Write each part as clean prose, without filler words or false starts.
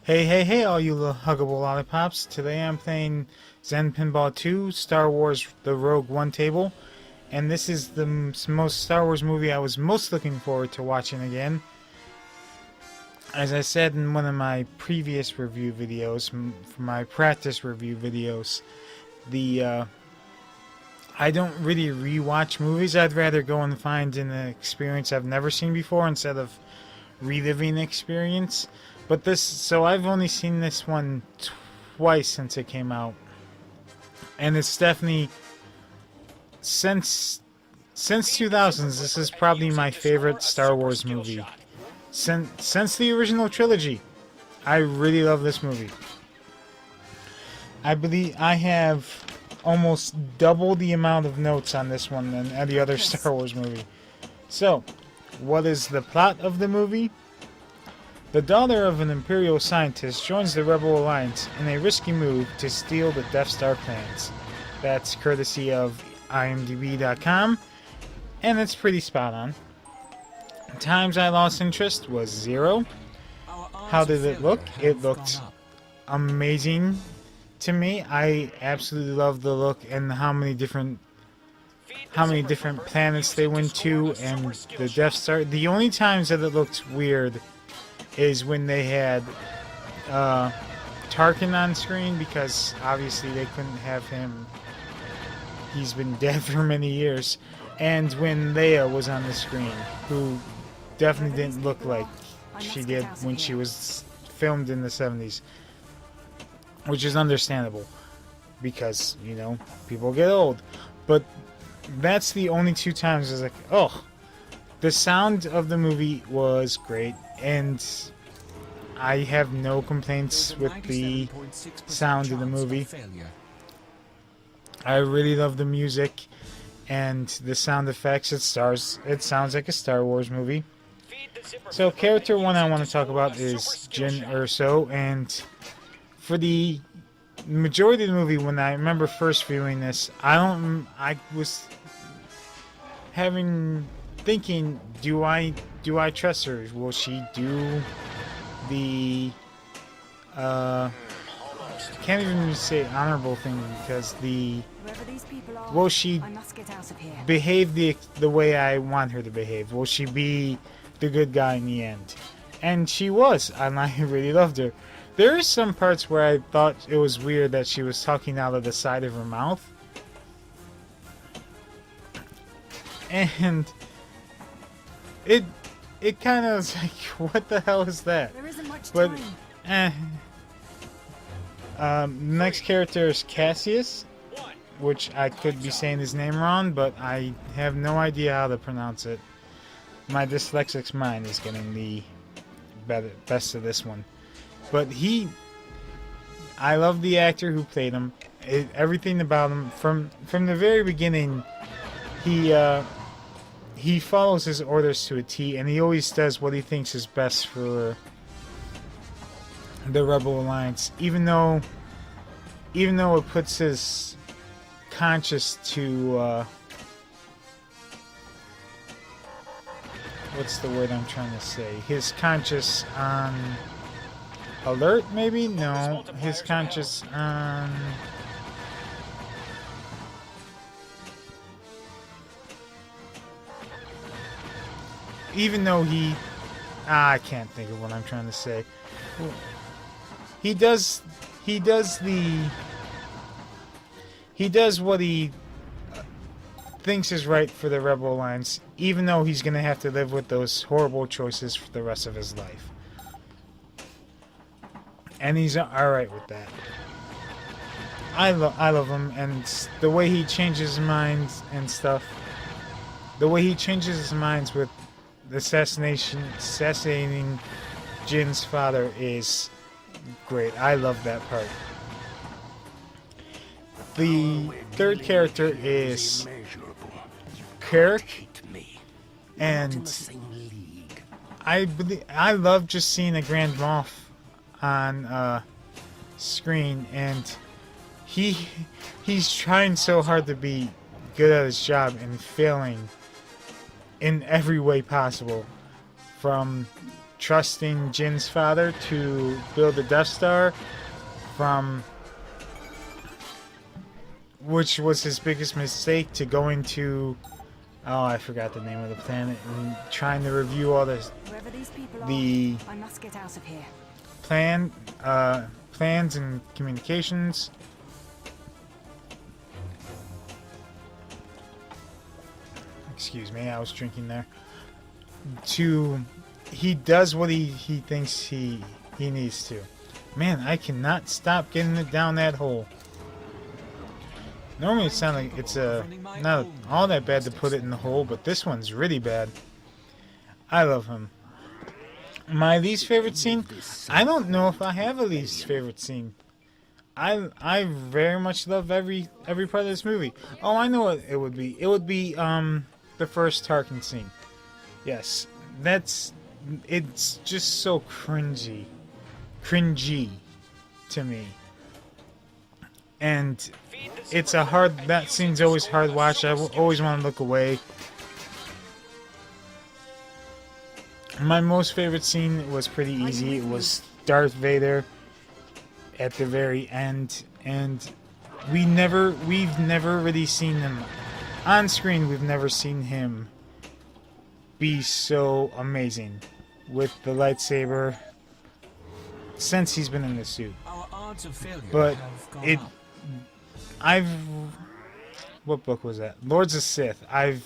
Hey, hey, hey, all you little huggable lollipops. Today I'm playing Zen Pinball 2, Star Wars The Rogue One table, and this is the most Star Wars movie I was most looking forward to watching again. As I said in one of my previous review videos, for my practice review videos, the I don't really rewatch movies. I'd rather go and find an experience I've never seen before instead of reliving the experience. But so I've only seen this one twice since it came out, and it's definitely since 2000s. This is probably my favorite Star Wars movie since the original trilogy. I really love this movie. I believe I have almost double the amount of notes on this one than any other Star Wars movie. So, what is the plot of the movie? The daughter of an Imperial scientist joins the Rebel Alliance in a risky move to steal the Death Star plans. That's courtesy of IMDb.com, and it's pretty spot on. Times I lost interest was 0. How did it look? It looked amazing to me. I absolutely love the look and how many different planets they went to and the Death Star. The only times that it looked weird is when they had Tarkin on screen, because obviously they couldn't have him. He's been dead for many years. And when Leia was on the screen, who definitely didn't look like she did when she was filmed in the 70s. Which is understandable, because, you know, people get old. But that's the only two times I was like, oh. The sound of the movie was great, and I have no complaints with the sound of the movie. I really love the music and the sound effects. It sounds like a Star Wars movie. So character one I want to talk about is Jyn Erso, and for the majority of the movie, when I remember first viewing this, I was thinking, do I trust her? Will she do the can't even say honorable thing, because will she behave the way I want her to behave? Will she be the good guy in the end? And she was, and I really loved her. There are some parts where I thought it was weird that she was talking out of the side of her mouth. And it kind of was like, what the hell is that? There isn't much time. Next character is Cassius, which I could be saying his name wrong, but I have no idea how to pronounce it. My dyslexic mind is getting the best of this one. But I love the actor who played him. Everything about him, from the very beginning, he follows his orders to a T, and he always does what he thinks is best for the Rebel Alliance, even though it puts his conscience to what's the word I'm trying to say? His conscience on alert, maybe? No, his conscience on even though I can't think of what I'm trying to say. He does what he thinks is right for the Rebel Alliance, even though he's going to have to live with those horrible choices for the rest of his life. And he's alright with that. I love him, and the way he changes his mind and stuff. The way he changes his minds with assassinating Jin's father is great. I love that part. The third character is Kirk, and I love just seeing a Grand Moff on screen, and he's trying so hard to be good at his job and failing in every way possible, from trusting Jin's father to build the Death Star from, which was his biggest mistake, to going to, oh, I forgot the name of the planet, and trying to review all the I must get out of here. plans and communications. Excuse me, I was drinking there. He does what he thinks he needs to. Man, I cannot stop getting it down that hole. Normally it sounds like it's not all that bad to put it in the hole, but this one's really bad. I love him. My least favorite scene? I don't know if I have a least favorite scene. I very much love every part of this movie. Oh, I know what it would be. It would be the first Tarkin scene. Yes, it's just so cringy to me. And that scene's always hard to watch. I will always want to look away. My most favorite scene was pretty easy. It was Darth Vader at the very end, and we've never really seen him on screen. We've never seen him be so amazing with the lightsaber since he's been in the suit. But what book was that? Lords of Sith. I've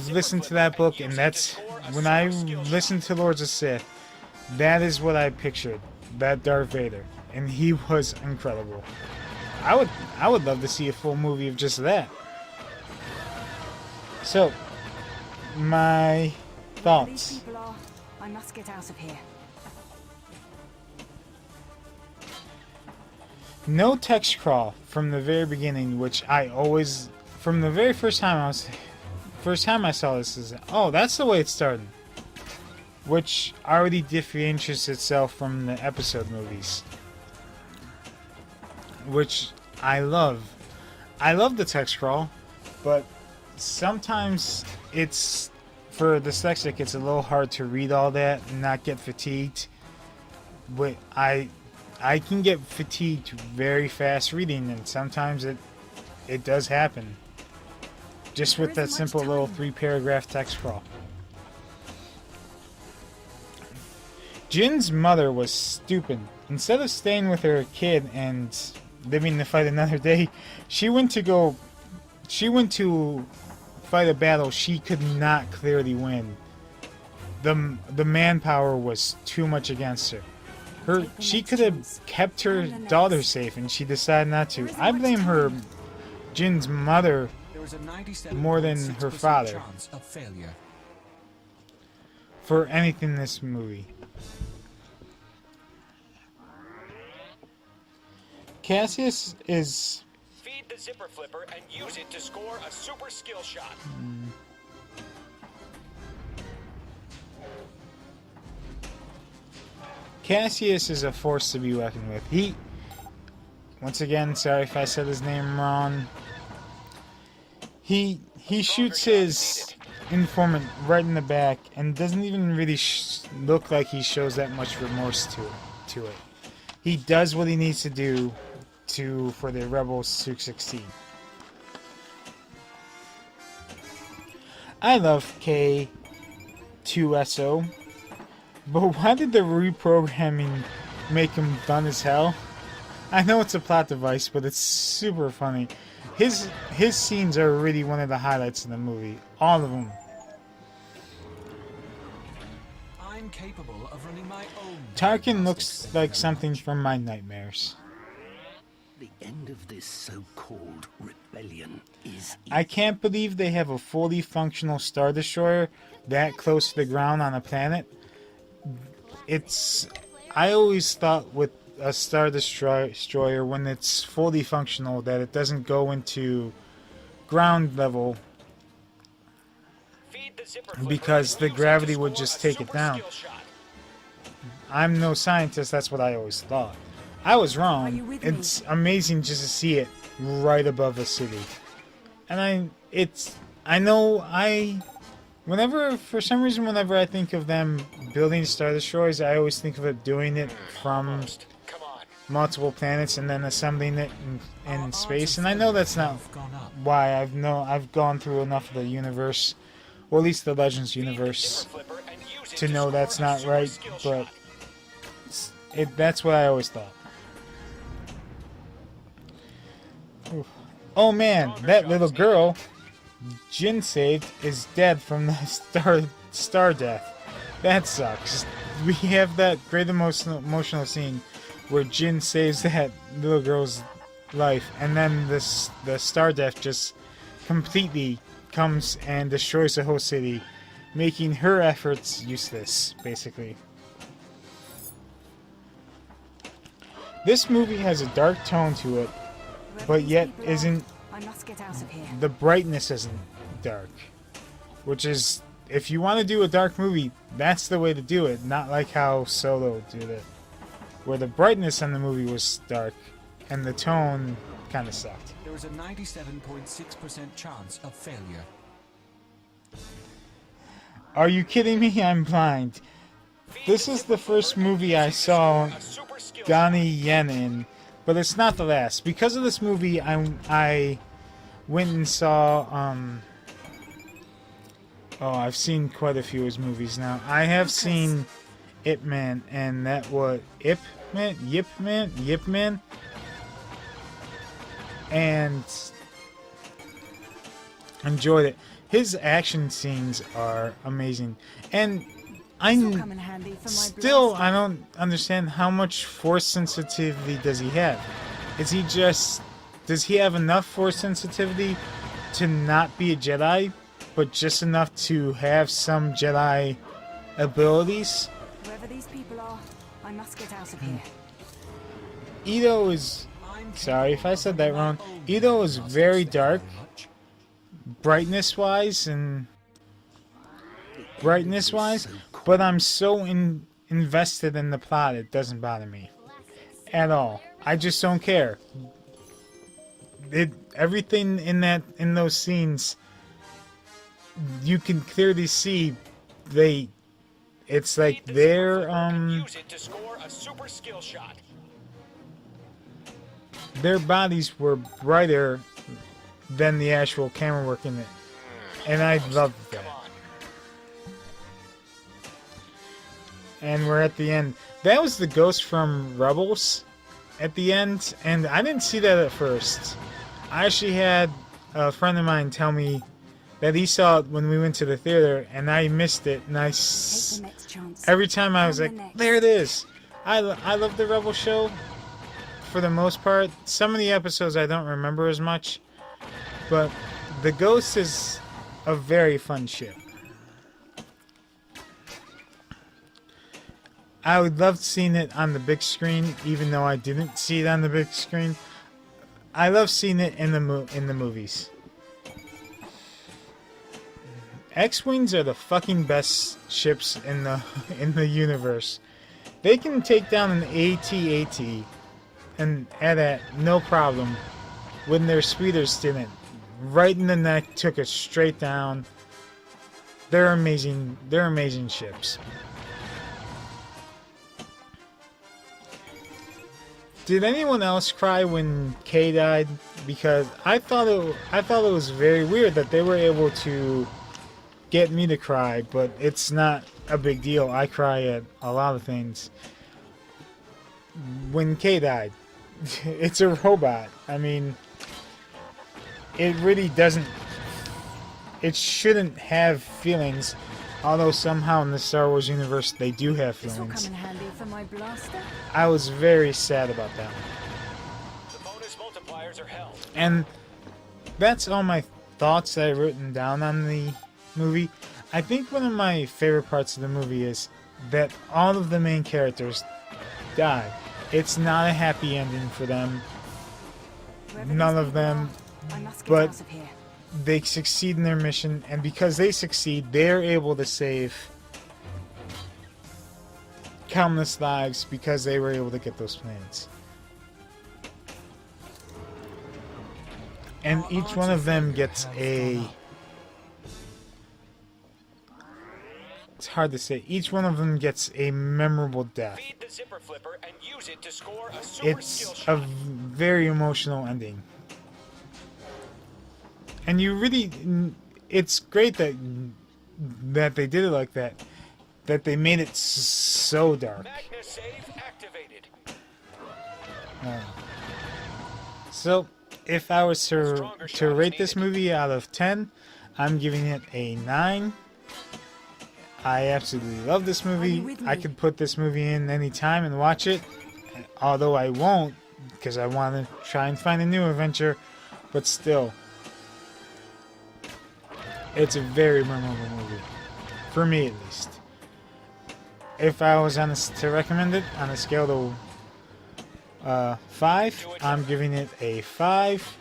listened to that book, and that's when I listened to Lords of Sith, that is what I pictured, that Darth Vader, and he was incredible. I would love to see a full movie of just that. So, my thoughts. I must get out of here. No text crawl from the very beginning, which from the very first time I saw this, is, oh, that's the way it started. Which already differentiates itself from the episode movies. Which I love. I love the text crawl, but sometimes for dyslexic, it's a little hard to read all that and not get fatigued. But I can get fatigued very fast reading, and sometimes it does happen. Just with that simple little 3-paragraph text crawl. Jin's mother was stupid. Instead of staying with her kid and living to fight another day, she went to fight a battle she could not clearly win. The manpower was too much against her. She could have kept her daughter safe, and she decided not to. I blame Jin's mother, more than her father, for anything in this movie. Cassius is... Feed the zipper flipper and use it to score a super skill shot. Cassius is a force to be reckoned with. Once again, sorry if I said his name wrong. He shoots his informant right in the back and doesn't even really look like he shows that much remorse to it. He does what he needs to do for the rebels to succeed. I love K2SO, but why did the reprogramming make him dumb as hell? I know it's a plot device, but it's super funny. His scenes are really one of the highlights in the movie. All of them. I'm capable of running my own. Tarkin looks like something from my nightmares. The end of this so-called rebellion is... I can't believe they have a fully functional Star Destroyer that close to the ground on a planet. I always thought with a Star Destroyer, when it's fully functional, that it doesn't go into ground level because the gravity would just take it down. I'm no scientist, that's what I always thought. I was wrong. It's amazing just to see it right above a city. And I For some reason, whenever I think of them building Star Destroyers, I always think of it doing it from Almost. Come on. multiple planets and then assembling it in Our space. odds And of I know that's failure not have gone up. why I've gone through enough of the universe, or at least the Legends Feed the universe, Timber Flipper and use it to know score that's a not super right. skill But shot. that's what I always thought. Oof. Oh man, that little girl Jin saved is dead from the star death. That sucks. We have that great emotional scene where Jin saves that little girl's life, and then the star death just completely comes and destroys the whole city, making her efforts useless, basically. This movie has a dark tone to it, Whoever but these yet people are, isn't. I must get out of here. The brightness isn't dark, which is, if you want to do a dark movie, that's the way to do it, not like how Solo did it, where the brightness on the movie was dark and the tone kind of sucked. There is a 97.6% chance of failure. Are you kidding me? I'm blind. This is the first movie I saw A super skill Donnie Yen in, but it's not the last. Because of this movie, I went and saw, I've seen quite a few of his movies now. I have seen Ip Man, and that was Yip Man, and enjoyed it. His action scenes are amazing, and This'll come in handy for my still, blaster. I don't understand how much force sensitivity does he have. Does he have enough force sensitivity to not be a Jedi, but just enough to have some Jedi abilities? Whoever these people are, I must get out of here. Ito is, I'm sorry if I said that capable wrong, of my own Ito is masters, very thank you dark, much. brightness-wise, but I'm so invested in the plot, it doesn't bother me at all. I just don't care. Everything in those scenes, you can clearly see it's like Feed the Timber their Flipper and use it to score a super skill shot. their bodies were brighter than the actual camera work in it, and I loved that. Come on. And we're at the end. That was the ghost from Rebels at the end, and I didn't see that at first. I actually had a friend of mine tell me that he saw it when we went to the theater, and I missed it. And Take the next chance. every time I was On like, the next. there it is. I love the Rebel show for the most part. Some of the episodes I don't remember as much, but the Ghost is a very fun ship. I would love seeing it on the big screen, even though I didn't see it on the big screen. I love seeing it in the movies. X-wings are the fucking best ships in the universe. They can take down an AT-AT and at that no problem when their speeders didn't. Right in the neck, took it straight down. They're amazing. They're amazing ships. Did anyone else cry when Kay died? Because I thought it was very weird that they were able to get me to cry, but it's not a big deal. I cry at a lot of things. When Kay died, it's a robot. I mean, it really doesn't. It shouldn't have feelings, although somehow in the Star Wars universe they do have This'll come feelings. in handy for my blaster. I was very sad about that one. The bonus multipliers are held. And that's all my thoughts that I've written down on the movie. I think one of my favorite parts of the movie is that all of the main characters die. It's not a happy ending for them. Whoever None these of people them, are, I must get but out of here. they succeed in their mission, and because they succeed, they're able to save countless lives because they were able to get those plans. And Our each odds one of them failure gets have a gone up. hard to say. Each one of them gets a memorable death. Feed the zipper flipper and use it to score a super skill It's a shot. very emotional ending. And you really, it's great that they did it like that. That they made it so dark. Magna save activated. So, if I was to rate this movie out of 10, I'm giving it a 9. I absolutely love this movie. with I me? could put this movie in any time and watch it, although I won't because I want to try and find a new adventure, but still, it's a very memorable movie, for me at least. If I was to recommend it on a scale to 5, I'm giving it a 5.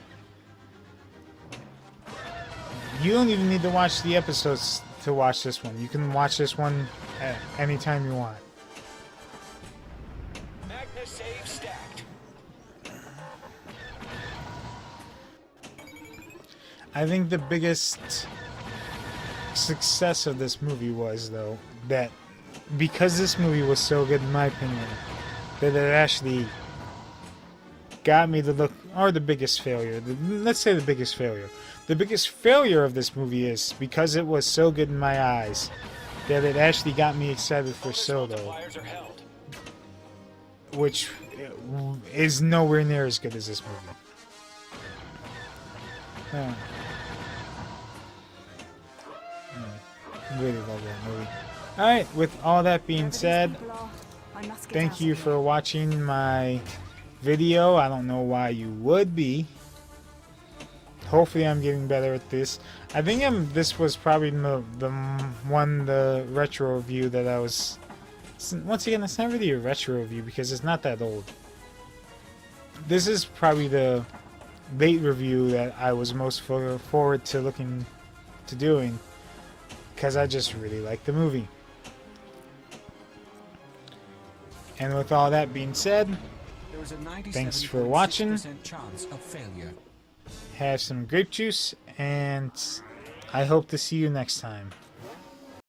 You don't even need to watch the episodes to watch this one. You can watch this one at any time you want. Magna save stacked. I think the biggest success of this movie was, though, that because this movie was so good in my opinion, that it actually got me to look, or the biggest failure, let's say the biggest failure. The biggest failure of this movie is, because it was so good in my eyes, that it actually got me excited for Bonus Solo, multipliers are held. which is nowhere near as good as this movie. Really love that movie. Alright, with all that being Wherever these said, people are, I must get thank out you of for here. watching my video. I don't know why you would be. Hopefully I'm getting better at this. I think this was probably the retro review that I was... Once again, it's not really a retro review because it's not that old. This is probably the late review that I was most forward to looking to doing, because I just really like the movie. And with all that being said, There is a Thanks for watching. 97.6% chance of failure. have some grape juice, and I hope to see you next time.